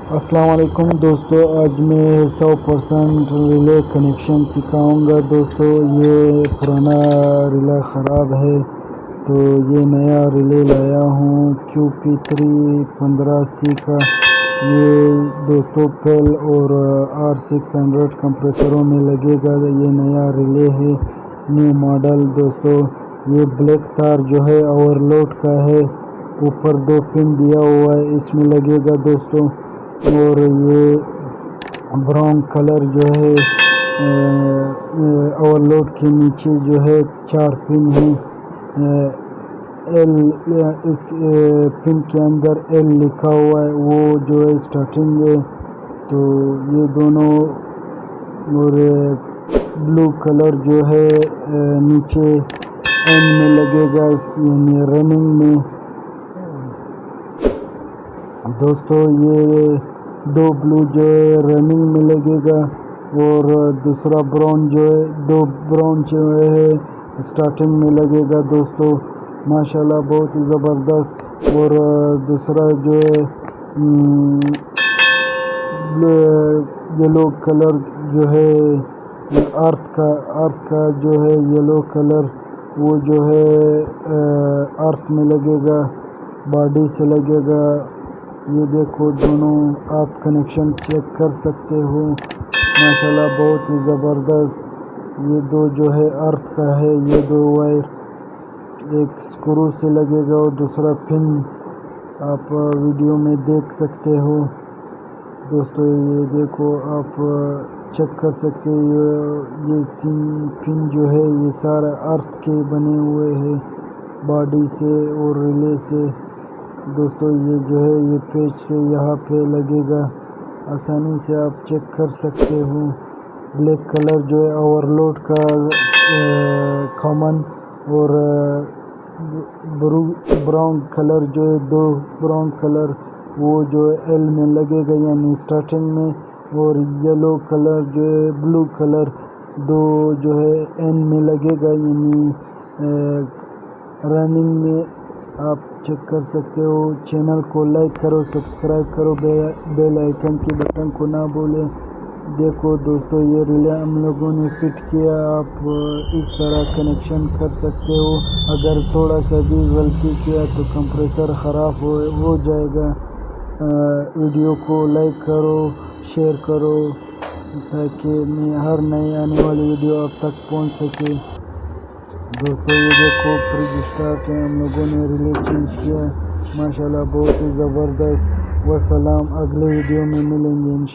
السلام علیکم دوستو، آج میں 100% ریلے کنیکشن سکھاؤں گا دوستو۔ یہ پرانا ریلے خراب ہے تو یہ نیا ریلے لایا ہوں QP315C کا۔ یہ دوستو پیل اور R600 کمپریسروں میں لگے گا۔ یہ نیا ریلے ہے، نیو ماڈل دوستو۔ یہ بلیک تار جو ہے اوور لوڈ کا ہے، اوپر 2 پن دیا ہوا ہے، اس میں لگے گا دوستو۔ اور یہ براؤن کلر جو ہے اوور لوڈ کے نیچے جو ہے 4 پن ہیں۔ اس پن کے اندر L لکھا ہوا ہے، وہ جو ہے سٹارٹنگ ہے تو یہ دونوں۔ اور بلو کلر جو ہے نیچے N میں لگے گا، یعنی رننگ میں دوستو۔ یہ 2 بلو جو ہے رننگ میں لگے گا، اور دوسرا براؤن جو ہے 2 براؤن جو ہے سٹارٹنگ میں لگے گا دوستو۔ ماشاءاللہ بہت ہی زبردست۔ اور دوسرا جو ہے یلو کلر جو ہے ارتھ کا جو ہے یلو کلر، وہ جو ہے ارتھ میں لگے گا، باڈی سے لگے گا۔ یہ دیکھو دونوں آپ کنیکشن چیک کر سکتے ہو، ماشاءاللہ بہت ہی زبردست۔ یہ 2 جو ہے ارتھ کا ہے، یہ 2 وائر ایک سکرو سے لگے گا اور دوسرا پن آپ ویڈیو میں دیکھ سکتے ہو دوستو۔ یہ دیکھو آپ چیک کر سکتے ہو، یہ 3 پن جو ہے یہ سارا ارتھ کے بنے ہوئے ہیں، باڈی سے اور ریلے سے دوستو۔ یہ جو ہے یہ پیچ سے یہاں پہ لگے گا، آسانی سے آپ چیک کر سکتے ہو۔ بلیک کلر جو ہے اوور لوڈ کا کامن، اور براؤن کلر جو ہے 2 براؤن کلر وہ جو ہے L میں لگے گا، یعنی سٹارٹنگ میں۔ اور یلو کلر جو ہے بلو کلر 2 جو ہے N میں لگے گا، یعنی رننگ میں۔ آپ چیک کر سکتے ہو۔ چینل کو لائک کرو، سبسکرائب کرو، بیل آئیکن کے بٹن کو نہ بھولیں۔ دیکھو دوستو یہ ریلے ہم لوگوں نے فٹ کیا، آپ اس طرح کنیکشن کر سکتے ہو۔ اگر تھوڑا سا بھی غلطی کیا تو کمپریسر خراب ہو جائے گا۔ ویڈیو کو لائک کرو، شیئر کرو، تاکہ ہر نئی آنے والی ویڈیو آپ تک پہنچ سکے دوستو۔ یہ دیکھو فریج اسٹارٹ ہے، ہم لوگوں نے ریلے چینج کیا، ماشاءاللہ بہت ہی زبردست۔ والسلام، اگلے ویڈیو میں ملیں گے انشاءاللہ۔